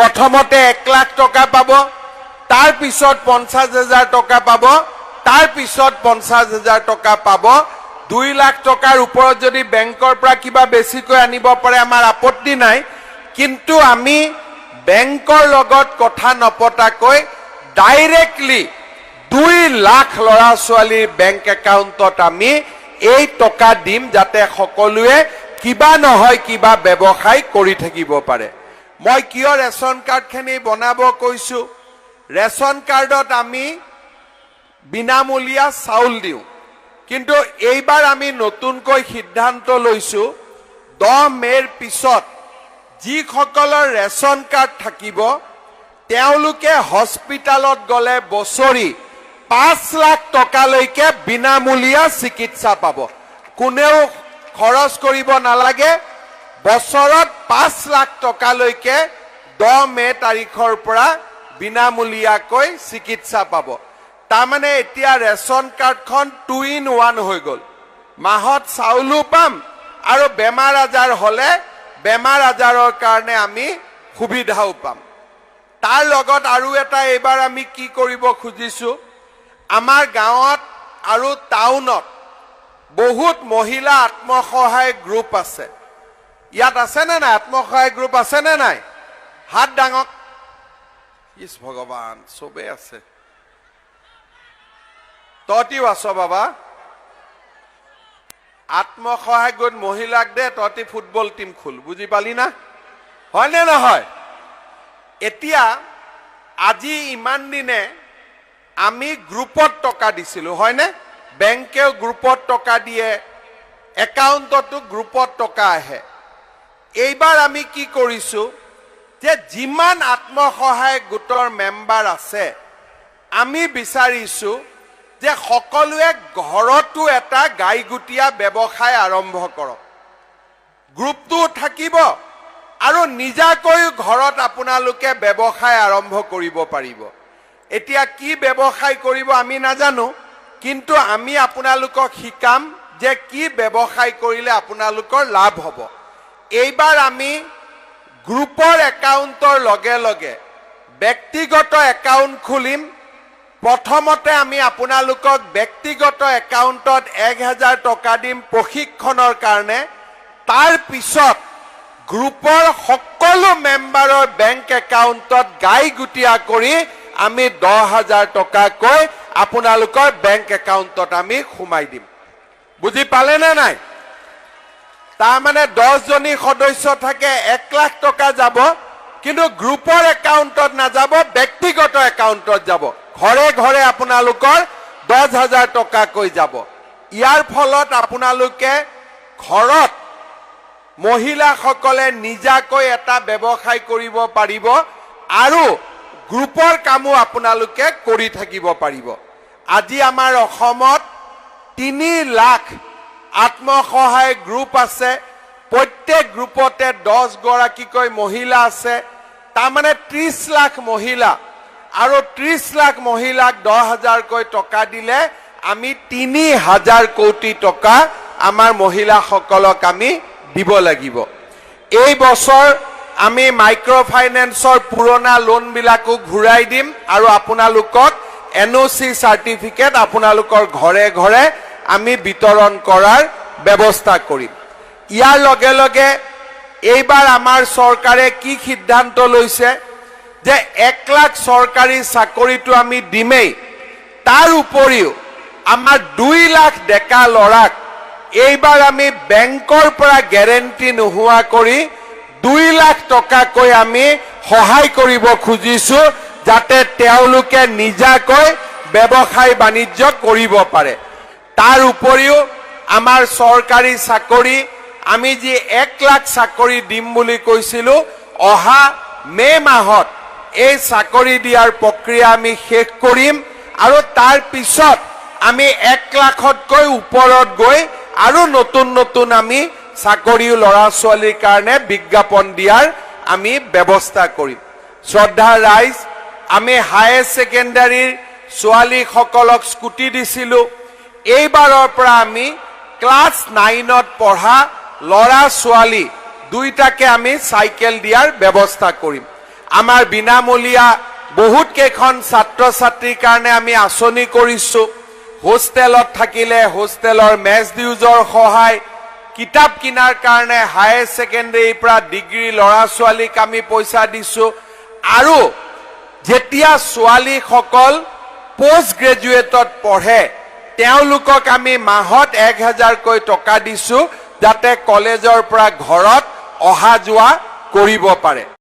প্ৰথমতে 1 লাখ টকা পাব, তাৰ পিছত 50,000 টকা পাব, তাৰ পিছত 50,000 টকা পাব। 2 লাখ টকাৰ ওপৰত যদি বেংকৰ পৰা কিবা বেছিকৈ আনিব পাৰে আমাৰ আপত্তি নাই, কিন্তু আমি বেংকৰ লগত কথা নপতাকৈ ডাইৰেক্টলি 2 লাখ ল'ৰা ছোৱালীৰ বেংক একাউণ্টত আমি এই টকা দিম, যাতে সকলোৱে কিবা নহয় কিবা ব্যৱসায় কৰি থাকিব পাৰে। মই কিয় ৰেচন কাৰ্ডখিনি বনাব কৈছো, ৰেচন কাৰ্ডত আমি বিনামূলীয়া চাউল দিওঁ, কিন্তু এইবাৰ আমি নতুনকৈ সিদ্ধান্ত লৈছো 10 মেৰ পিছত যিসকলৰ ৰেচন কাৰ্ড থাকিব তেওঁলোকে হস্পিটালত গলে বছৰি 5 লাখ টকালৈকে বিনামূলীয়া চিকিৎসা পাব। কোনেও খৰচ কৰিব নালাগে। বছৰত 5 লাখ টকালৈকে 10 মে তাৰিখৰ পৰা বিনামূলীয়াকৈ চিকিৎসা পাব। তাৰমানে এতিয়া ৰেচন কাৰ্ডখন 2 in 1 হৈ গ'ল। মাহত চাউলো পাম আৰু বেমাৰ আজাৰ হলে বেমাৰ আজাৰৰ কাৰণে আমি সুবিধাও পাম। তাৰ লগত আৰু এটা এইবাৰ আমি কি কৰিব খুজিছো, আমাৰ গাঁৱত আৰু টাউনত বহুত মহিলা আত্মসহায়ক গ্ৰুপ আছে। ইয়াত আছে নে নাই আত্মসহায়ক গ্ৰুপ আছে নে নাই? হাত ডাঙক। ইস ভগৱান, চবে আছে। তহঁতিও আছ বাবা। আত্মসহায়ক গোট মহিলাক দে, তহঁতি ফুটবল টিম খুল, বুজি পালি না? হয় নে নহয়? এতিয়া আজি ইমান দিনে আমি গ্ৰুপত টকা দিছিলো, হয়নে? বেংকেও গ্ৰুপত টকা দিয়ে, একাউণ্টতো গ্ৰুপত টকা আহে। এইবাৰ আমি কি কৰিছো যে যিমান আত্মসহায়ক গোটৰ মেম্বাৰ আছে আমি বিচাৰিছো যে সকলোৱে ঘৰতো এটা গাইগুটীয়া ব্যৱসায় আৰম্ভ কৰক। গ্ৰুপটো থাকিব আৰু নিজাকৈ ঘৰত আপোনালোকে ব্যৱসায় আৰম্ভ কৰিব পাৰিব। এতিয়া কি ব্যৱসায় কৰিব আমি নাজানো, কিন্তু আমি আপোনালোকক শিকাম যে কি ব্যৱসায় কৰিলে আপোনালোকৰ লাভ হ'ব। এইবাৰ আমি গ্ৰুপৰ একাউণ্টৰ লগে লগে ব্যক্তিগত একাউণ্ট খুলিম। প্ৰথমতে আমি আপোনালোকক ব্যক্তিগত একাউণ্টত 1000 টকা দিম প্ৰশিক্ষণৰ কাৰণে। তাৰ পিছত গ্ৰুপৰ সকলো মেম্বাৰৰ বেংক একাউণ্টত গাইগুটীয়া কৰি আমি 10,000 টকাকৈ আপোনালোকৰ বেংক একাউণ্টত আমি সোমাই দিম। বুজি পালে নে নাই? তাৰমানে 10 জনী সদস্য থাকে, 1 লাখ টকা যাব, কিন্তু গ্ৰুপৰ একাউণ্টত নাযাব, ব্যক্তিগত একাউণ্টত যাব। ঘৰে ঘৰে আপোনালোকৰ 10,000 টকাকৈ যাব। ইয়াৰ ফলত আপোনালোকে ঘৰত মহিলাসকলে নিজাকৈ এটা ব্যৱসায় কৰিব পাৰিব আৰু গ্ৰুপৰ কামো আপোনালোকে কৰি থাকিব পাৰিব। আজি আমাৰ অসমত 3 লাখ আত্মসহায়ক গ্ৰুপ আছে। প্ৰত্যেক গ্ৰুপতে 10 গৰাকীকৈ মহিলা আছে। তাৰমানে 30 লাখ মহিলা, আৰু 30 লাখ মহিলাক 10,000কৈ টকা দিলে আমি 3,000 কোটি টকা আমাৰ মহিলাসকলক আমি দিব লাগিব। এই বছৰ আমি মাইক্ৰ ফাইনেন্সৰ পুৰণা লোনবিলাকো ঘূৰাই দিম আৰু আপোনালোকক NOC চাৰ্টিফিকেট আপোনালোকৰ ঘৰে ঘৰে আমি বিতৰণ কৰাৰ ব্যৱস্থা কৰিম। ইয়াৰ লগে লগে এইবাৰ আমাৰ চৰকাৰে কি সিদ্ধান্ত লৈছে যে 1 লাখ চৰকাৰী চাকৰিটো আমি দিমেই, তাৰ উপৰিও আমাৰ 2 লাখ ডেকা ল'ৰাক এইবাৰ আমি বেংকৰ পৰা গ্যাৰেণ্টি নোহোৱা কৰি 2 লাখ টকাকৈ আমি সহায় কৰিব খুজিছো, যাতে তেওঁলোকে নিজাকৈ ব্যৱসায় বাণিজ্য কৰিব পাৰে। তাৰ উপৰিও আমাৰ চৰকাৰী চাকৰি আমি যি 1 লাখ চাকৰি দিম বুলি কৈছিলো, অহা মে মাহত এই চাকৰি দিয়াৰ প্ৰক্ৰিয়া আমি শেষ কৰিম আৰু তাৰ পিছত আমি 1 লাখতকৈ ওপৰত গৈ আৰু নতুন নতুন আমি চাকৰি ল'ৰা ছোৱালীৰ কাৰণে বিজ্ঞাপন দিয়াৰ আমি ব্যৱস্থা কৰিম। শ্ৰদ্ধা ৰাইজ, আমি হায়াৰ ছেকেণ্ডাৰীৰ ছোৱালীসকলক স্কুটি দিছিলো। এইবাৰৰ পৰা আমি ক্লাছ 9ত পঢ়া ল'ৰা ছোৱালী দুইটাকে আমি চাইকেল দিয়াৰ ব্যৱস্থা কৰিম। আমাৰ বিনামূলীয়া বহুত কেইখন ছাত্ৰ ছাত্ৰীৰ কাৰণে আমি আঁচনি কৰিছো হোষ্টেলত থাকিলে হোষ্টেলৰ মেছ ডিউজৰ সহায় কিতাপ কিনাৰ কাৰণে হায়াৰ ছেকেণ্ডাৰীৰ পৰা ডিগ্ৰী ল'ৰা ছোৱালীক আমি পইচা দিছো আৰু যেতিয়া ছোৱালীসকল পোষ্ট গ্ৰেজুৱেটত পঢ়ে তেওঁলোকক আমি মাহত 1000কৈ টকা দিছো যাতে কলেজৰ পৰা ঘৰত অহা যোৱা কৰিব পাৰে।